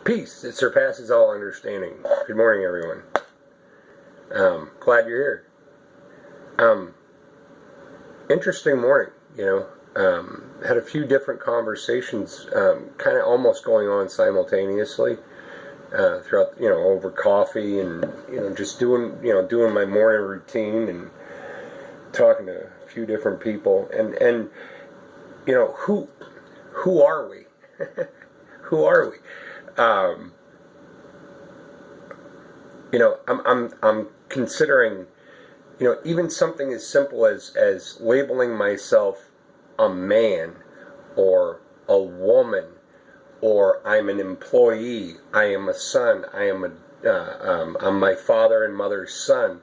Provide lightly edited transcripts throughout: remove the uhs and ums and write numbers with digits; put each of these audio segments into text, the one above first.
Peace that surpasses all understanding. Good morning, everyone. Glad you're here. Interesting morning, had a few different conversations, kind of almost going on simultaneously, throughout, over coffee and, just doing my morning routine and talking to a few different people. And who are we? Who are we? I'm considering, even something as simple as labeling myself a man or a woman, or I'm an employee, I am a son, I'm my father and mother's son,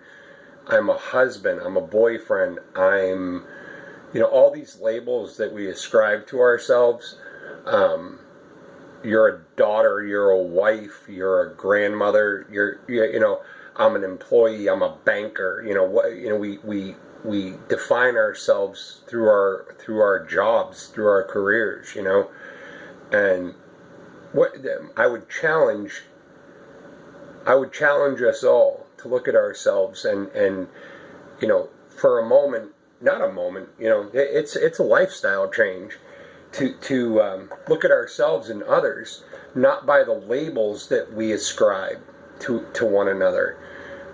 I'm a husband, I'm a boyfriend, I'm, all these labels that we ascribe to ourselves. You're a daughter, you're a wife, you're a grandmother, I'm an employee, I'm a banker. We define ourselves through our jobs, through our careers, and what I would challenge us all to look at ourselves and for a moment, not a moment, it's a lifestyle change. To look at ourselves and others, not by the labels that we ascribe to one another,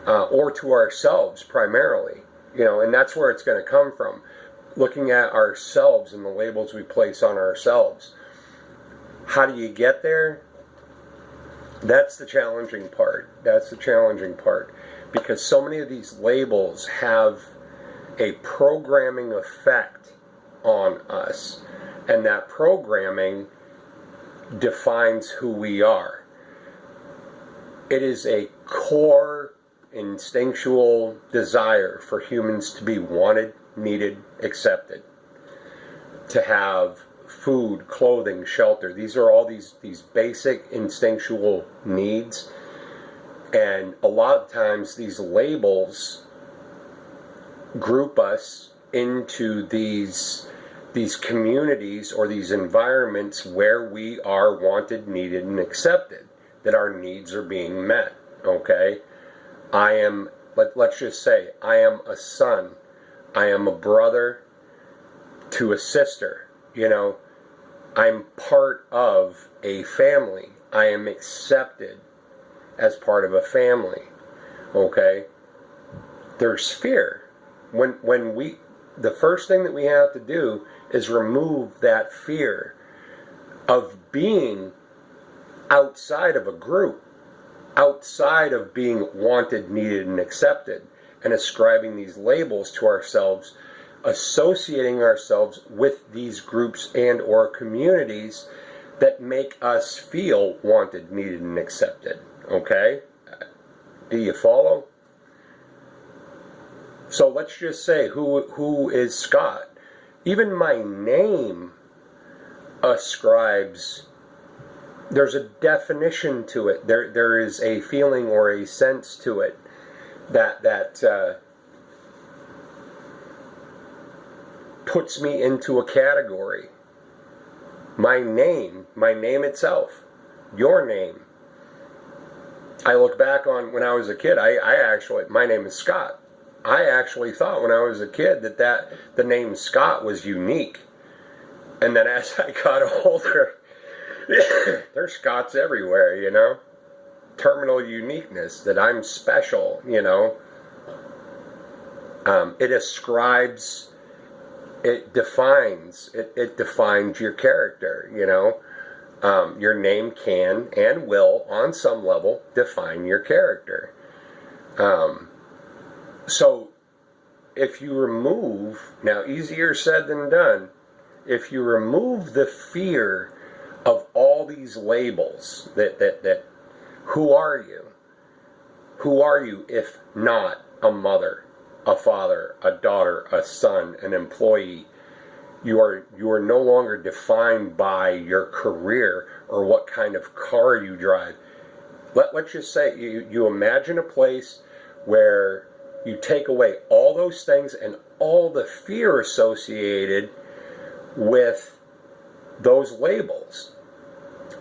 or to ourselves primarily, and that's where it's going to come from, looking at ourselves and the labels we place on ourselves. How do you get there? That's the challenging part. Because so many of these labels have a programming effect on us. And that programming defines who we are. It is a core instinctual desire for humans to be wanted, needed, accepted. To have food, clothing, shelter. These are all these basic instinctual needs. And a lot of times these labels group us into these communities or these environments where we are wanted, needed, and accepted, that our needs are being met, okay? Let's just say, I am a son, I am a brother to a sister, I'm part of a family, I am accepted as part of a family, okay? There's fear. The first thing that we have to do is remove that fear of being outside of a group, outside of being wanted, needed, and accepted, and ascribing these labels to ourselves, associating ourselves with these groups and or communities that make us feel wanted, needed, and accepted. Okay? Do you follow? So let's just say, who is Scott? Even my name ascribes, there's a definition to it. There is a feeling or a sense to it that puts me into a category. My name itself, your name. I look back on when I was a kid, my name is Scott. I actually thought when I was a kid that the name Scott was unique. And then as I got older, there's Scotts everywhere, Terminal uniqueness, that I'm special, It ascribes, it defines your character, Your name can and will, on some level, define your character. So, if you remove, now easier said than done, if you remove the fear of all these labels, that who are you? Who are you if not a mother, a father, a daughter, a son, an employee? You are no longer defined by your career or what kind of car you drive. Let's just say you imagine a place where you take away all those things and all the fear associated with those labels.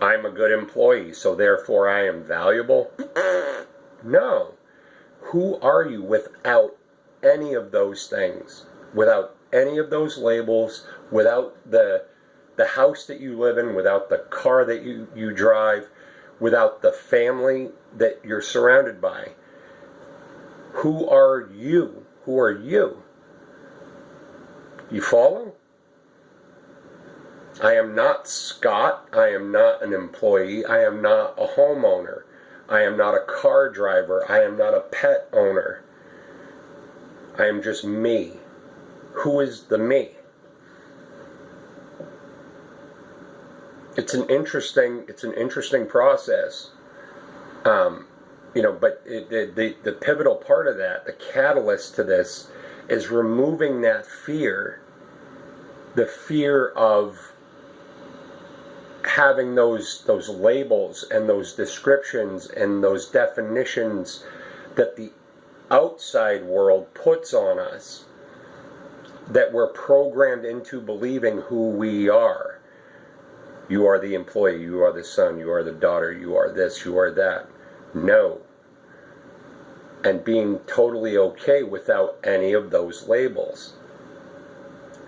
I'm a good employee, so therefore I am valuable. No. Who are you without any of those things? Without any of those labels, without the house that you live in, without the car that you drive, without the family that you're surrounded by. Who are you? Who are you? You follow? I am not Scott. I am not an employee. I am not a homeowner. I am not a car driver. I am not a pet owner. I am just me. Who is the me? It's an interesting process. But the pivotal part of that, the catalyst to this, is removing that fear, the fear of having those labels and those descriptions and those definitions that the outside world puts on us, that we're programmed into believing who we are. You are the employee, you are the son, you are the daughter, you are this, you are that. No. And being totally okay without any of those labels,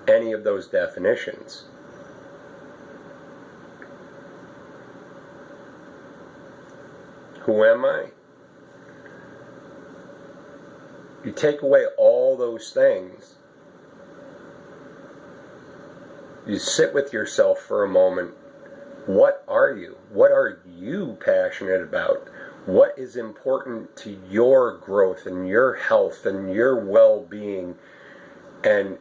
any of those definitions. Who am I? You take away all those things. You sit with yourself for a moment. What are you? What are you passionate about? What is important to your growth and your health and your well-being? And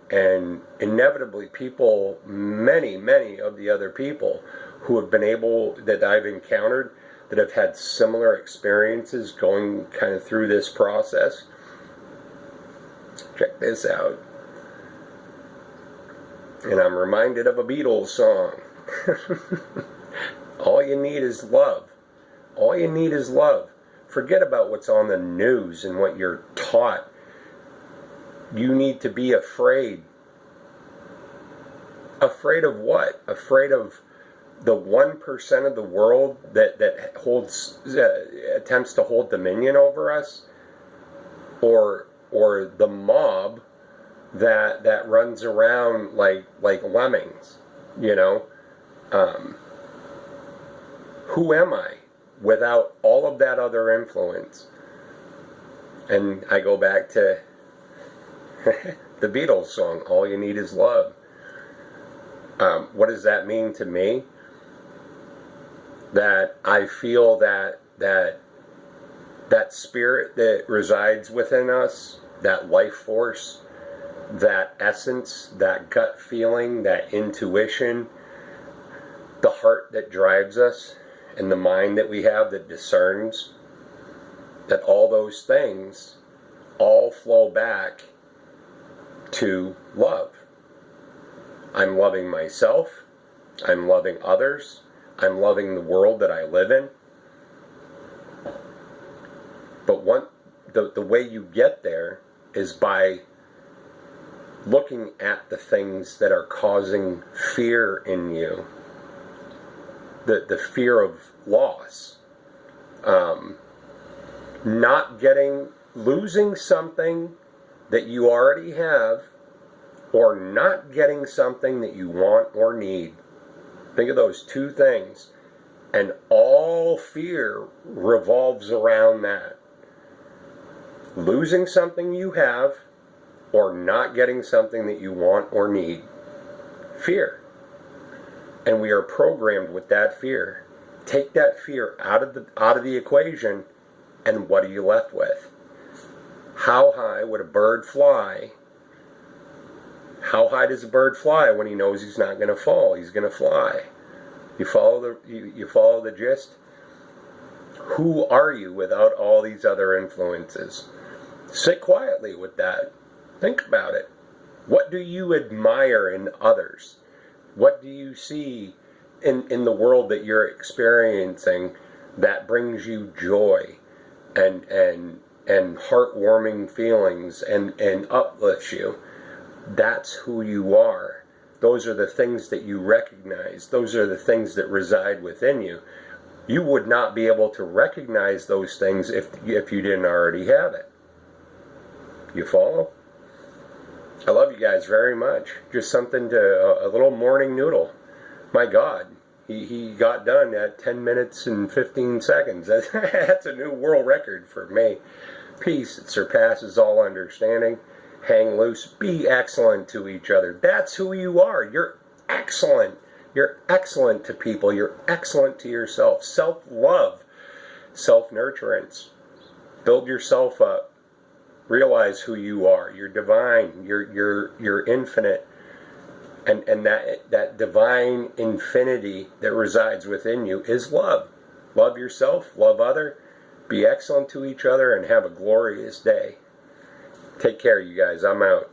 inevitably people, many of the other people who have been able, that I've encountered, that have had similar experiences going kind of through this process. Check this out. And I'm reminded of a Beatles song. All you need is love. All you need is love. Forget about what's on the news and what you're taught. You need to be afraid. Afraid of what? Afraid of the 1% of the world that holds attempts to hold dominion over us, or the mob that runs around like lemmings, you know? Who am I without all of that other influence? And I go back to the Beatles song, All You Need Is Love. What does that mean to me? That I feel that spirit that resides within us, that life force, that essence, that gut feeling, that intuition, the heart that drives us, and the mind that we have that discerns, that all those things all flow back to love. I'm loving myself, I'm loving others, I'm loving the world that I live in. But the way you get there is by looking at the things that are causing fear in you. The fear of loss. Losing something that you already have, or not getting something that you want or need. Think of those two things. And all fear revolves around that. Losing something you have, or not getting something that you want or need. Fear. And we are programmed with that fear. Take that fear out of the equation, and what are you left with? How high would a bird fly? How high does a bird fly when he knows he's not going to fall? He's going to fly. You follow the gist? Who are you without all these other influences? Sit quietly with that. Think about it. What do you admire in others? What do you see in the world that you're experiencing that brings you joy and heartwarming feelings and uplifts you? That's who you are. those are the things that you recognize. Those are the things that reside within you. You would not be able to recognize those things if you didn't already have it. You follow? I love you guys very much. Just something to, a little morning noodle. My God, he got done at 10 minutes and 15 seconds. That's a new world record for me. Peace that surpasses all understanding. Hang loose. Be excellent to each other. That's who you are. You're excellent. You're excellent to people. You're excellent to yourself. Self-love. Self-nurturance. Build yourself up. Realize who you are. You're divine. You're infinite. And that divine infinity that resides within you is love. Love yourself. Love other. Be excellent to each other and have a glorious day. Take care, you guys. I'm out.